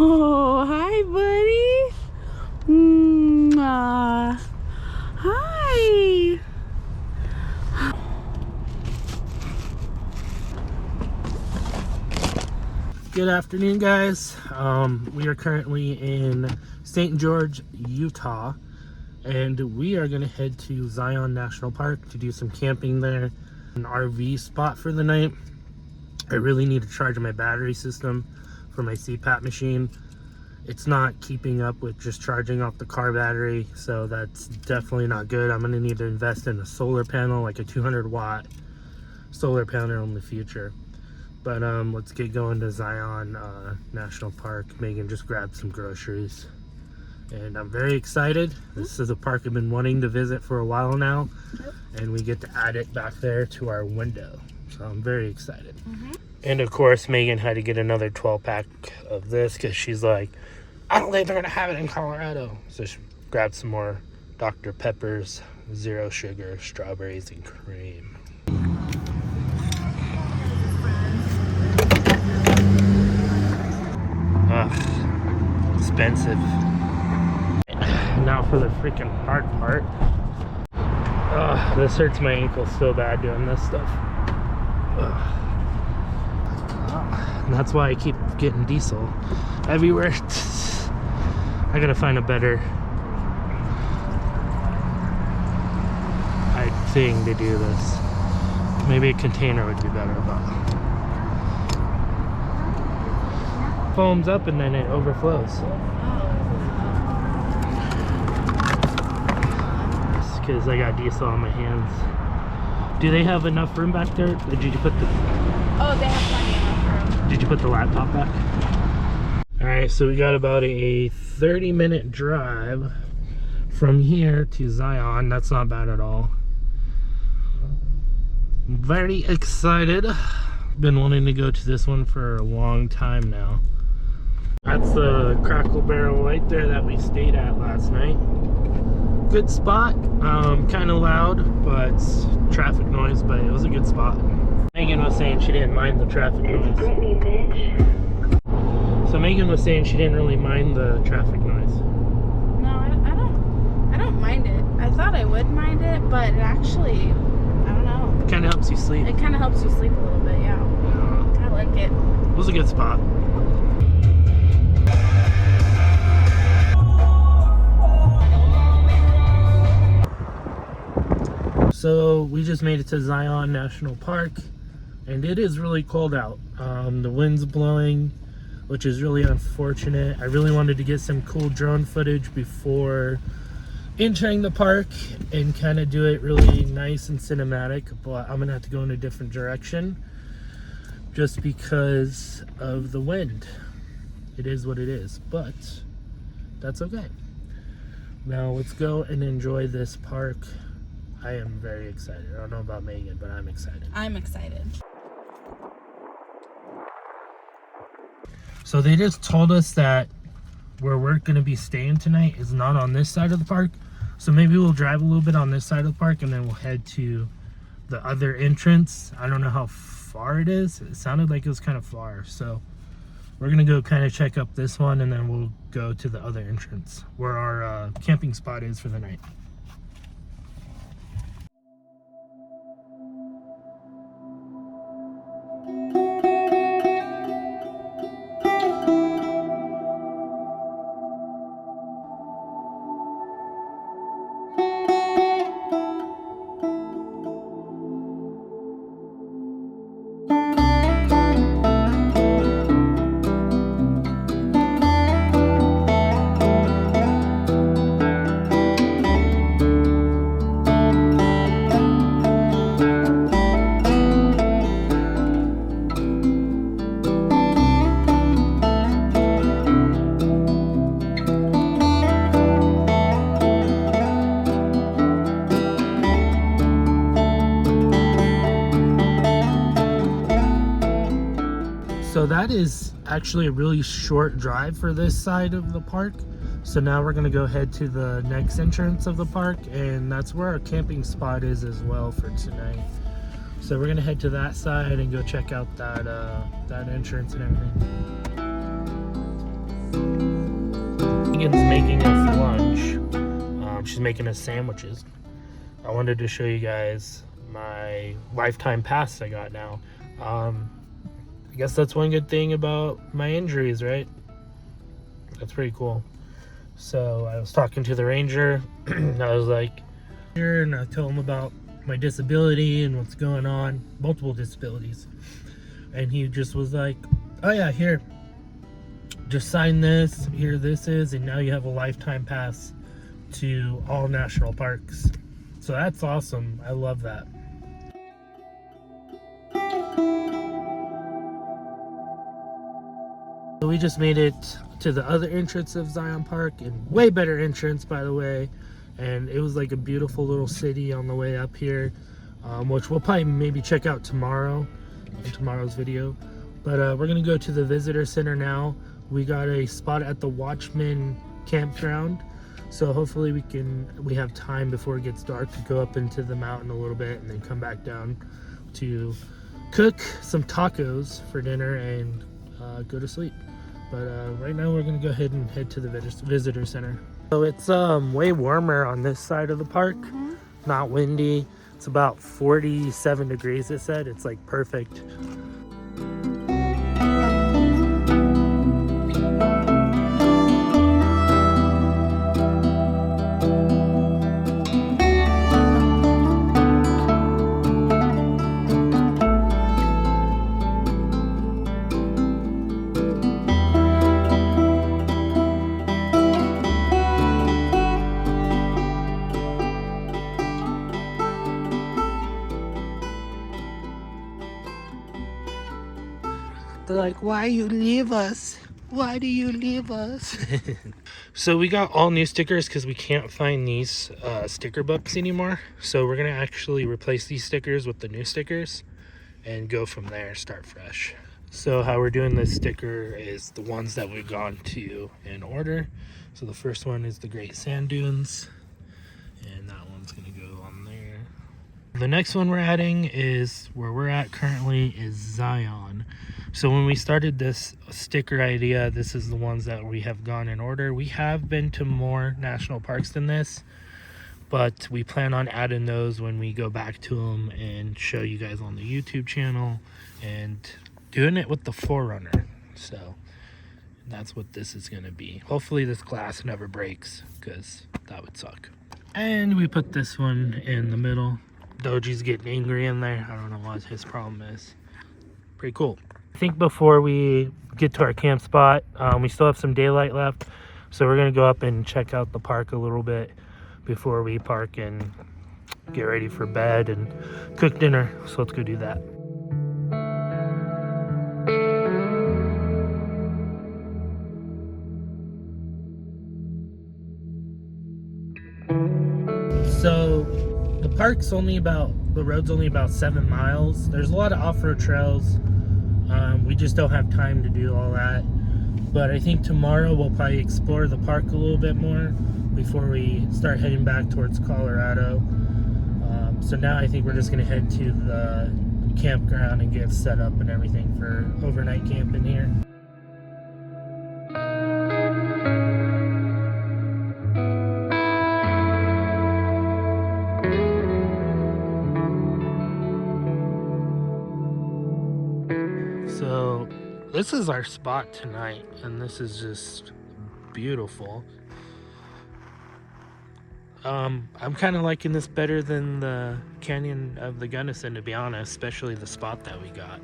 Oh, hi, buddy. Hi. Good afternoon, guys. We are currently in St. George, Utah, and we are going to head to Zion National Park to do some camping there. An RV spot for the night. I really need to charge my battery system for my CPAP machine. It's not keeping up with just charging off the car battery, so that's definitely not good. I'm going to need to invest in a solar panel, like a 200-watt solar panel in the future. But let's get going to Zion National Park. Megan just grabbed some groceries, and I'm very excited. This is a park I've been wanting to visit for a while now, and we get to add it back there to our window. So I'm very excited. And of course, Megan had to get another 12-pack of this because she's like, I don't think they're gonna have it in Colorado. So she grabbed some more Dr. Pepper's, 0 sugar, strawberries and cream. Ugh, expensive. Now for the freaking hard part. Ugh, this hurts my ankles so bad doing this stuff. Ugh. And that's why I keep getting diesel everywhere. I gotta find a better thing to do this. Maybe a container would be better, but foams up and then it overflows. It's because I got diesel on my hands. Do they have enough room back there? Did you put the... Oh, they have plenty enough room. Did you put the laptop back? Alright, so we got about a 30-minute drive from here to Zion. That's not bad at all. I'm very excited. Been wanting to go to this one for a long time now. That's the Crackle Barrel right there that we stayed at last night. Good spot. Kind of loud, but traffic noise, but it was a good spot. Megan was saying she didn't mind the traffic noise. So Megan was saying she didn't really mind the traffic noise. No, I don't mind it. I thought I would mind it, but it actually, I don't know. It kind of helps you sleep. It kind of helps you sleep a little bit, yeah. I like it. It was a good spot. So we just made it to Zion National Park, and it is really cold out. The wind's blowing, which is really unfortunate. I really wanted to get some cool drone footage before entering the park and kind of do it really nice and cinematic, but I'm gonna have to go in a different direction just because of the wind. It is what it is, but that's okay. Now let's go and enjoy this park. I am very excited. I don't know about Megan, but I'm excited. I'm excited. So they just told us that where we're going to be staying tonight is not on this side of the park. So maybe we'll drive a little bit on this side of the park and then we'll head to the other entrance. I don't know how far it is. It sounded like it was kind of far. So we're going to go kind of check up this one and then we'll go to the other entrance where our camping spot is for the night. So that is actually a really short drive for this side of the park. So now we're gonna go head to the next entrance of the park, and that's where our camping spot is as well for tonight. So we're gonna head to that side and go check out that that entrance and everything. Megan's making us lunch. She's making us sandwiches. I wanted to show you guys my lifetime pass I got now. I guess that's one good thing about my injuries, right? That's pretty cool. So I was talking to the ranger. I was like, and I told him about my disability and what's going on, multiple disabilities. And he just was like, oh yeah, here, just sign this, here this is, and now you have a lifetime pass to all national parks. So that's awesome. I love that. So we just made it to the other entrance of Zion Park, and way better entrance, by the way. And it was like a beautiful little city on the way up here, which we'll probably maybe check out tomorrow in tomorrow's video. But we're gonna go to the visitor center now. We got a spot at the Watchman campground, so hopefully we have time before it gets dark to go up into the mountain a little bit and then come back down to cook some tacos for dinner and go to sleep. But right now we're gonna go ahead and head to the visitor center. So it's way warmer on this side of the park, not windy. It's about 47 degrees, it said. It's like perfect. They're like, why you leave us? Why do you leave us? So we got all new stickers because we can't find these sticker books anymore. So we're gonna actually replace these stickers with the new stickers and go from there, start fresh. So how we're doing this sticker is the ones that we've gone to in order. So the first one is the Great Sand Dunes, and that one's gonna go on there. The next one we're adding is where we're at currently is Zion. So when we started this sticker idea, this is the ones that we have gone in order. We have been to more national parks than this, but we plan on adding those when we go back to them and show you guys on the YouTube channel and doing it with the 4Runner. So that's what this is going to be. Hopefully this glass never breaks, because that would suck. And we put this one in the middle. Doji's getting angry in there. I don't know what his problem is. Pretty cool. I think before we get to our camp spot, we still have some daylight left, so we're gonna go up and check out the park a little bit before we park and get ready for bed and cook dinner. So let's go do that. So the park's only the road's only about 7 miles. There's a lot of off-road trails. We just don't have time to do all that. But I think tomorrow we'll probably explore the park a little bit more before we start heading back towards Colorado. So now I think we're just gonna head to the campground and get set up and everything for overnight camping here. So this is our spot tonight, and this is just beautiful. I'm kind of liking this better than the Canyon of the Gunnison, to be honest, especially the spot that we got.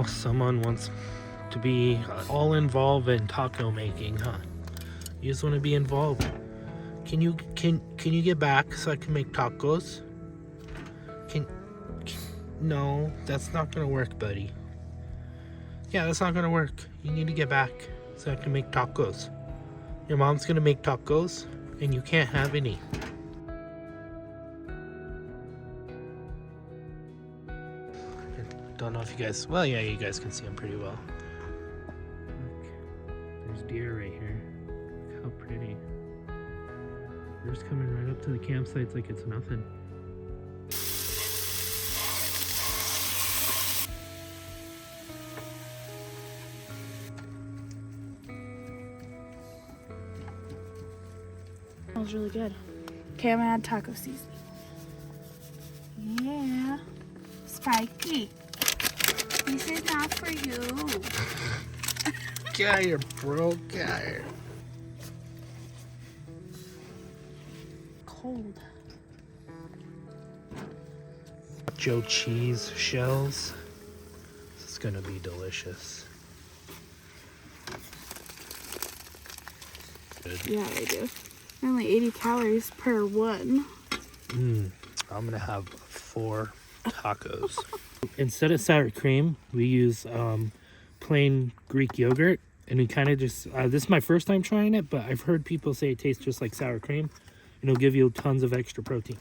Someone wants to be all involved in taco making, huh? You just want to be involved. Can you get back so I can make tacos? Can No, that's not gonna work, buddy. Yeah, that's not gonna work. You need to get back so I can make tacos. Your mom's gonna make tacos, and you can't have any. Don't know if you guys, well, yeah, you guys can see them pretty well. Look, there's deer right here. Look how pretty. They're just coming right up to the campsites like it's nothing. Smells really good. Okay, I'm gonna add taco seasoning. Yeah. Spiky. This is not for you. Get here, bro. Get here. Cold. Nacho cheese shells. This is gonna be delicious. Good. Yeah, they do. Only 80 calories per one. I'm gonna have 4 tacos. Instead of sour cream, we use plain Greek yogurt, and we kind of just this is my first time trying it, but I've heard people say it tastes just like sour cream, and it'll give you tons of extra protein.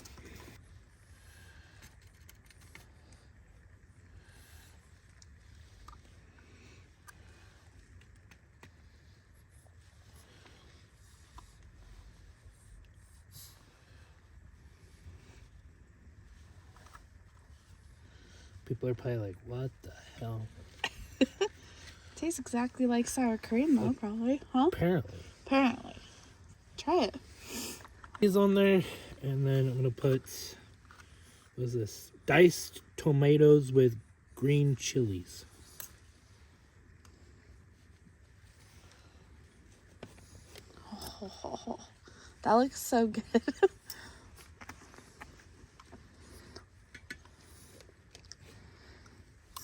People are probably like, what the hell? Tastes exactly like sour cream though, probably. Huh? Apparently. Apparently. Try it. Is on there, and then I'm gonna put, what is this? Diced tomatoes with green chilies. Oh, that looks so good.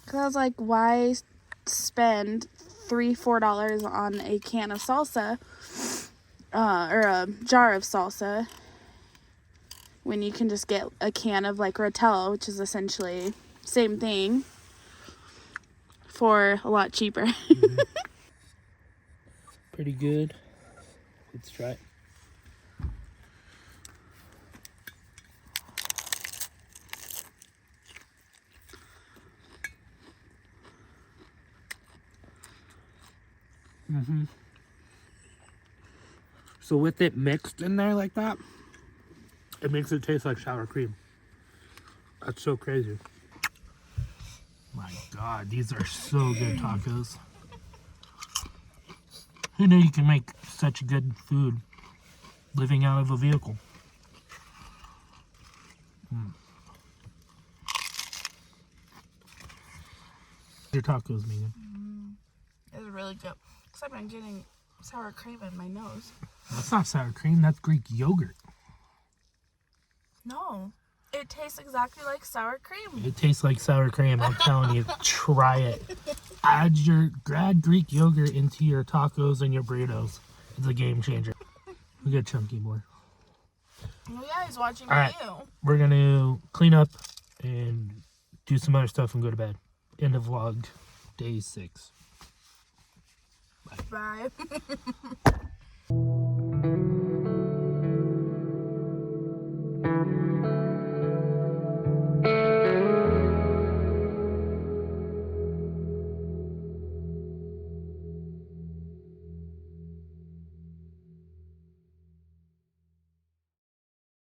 Cause I was like, why spend $3-4 on a can of salsa, or a jar of salsa, when you can just get a can of like Rotel, which is essentially same thing, for a lot cheaper. Mm-hmm. Pretty good. Let's try it. So with it mixed in there like that, it makes it taste like sour cream. That's so crazy. My God, these are so good tacos. Who knew you can make such good food living out of a vehicle? Your tacos, Megan. It's really good. Except I'm getting sour cream in my nose. That's not sour cream, that's Greek yogurt. No, it tastes exactly like sour cream. It tastes like sour cream, I'm telling you, try it. Add Greek yogurt into your tacos and your burritos. It's a game changer. We got Chunky boy. Oh yeah, he's watching All right, you. we're gonna clean up and do some other stuff and go to bed. End of vlog, day 6. Bye.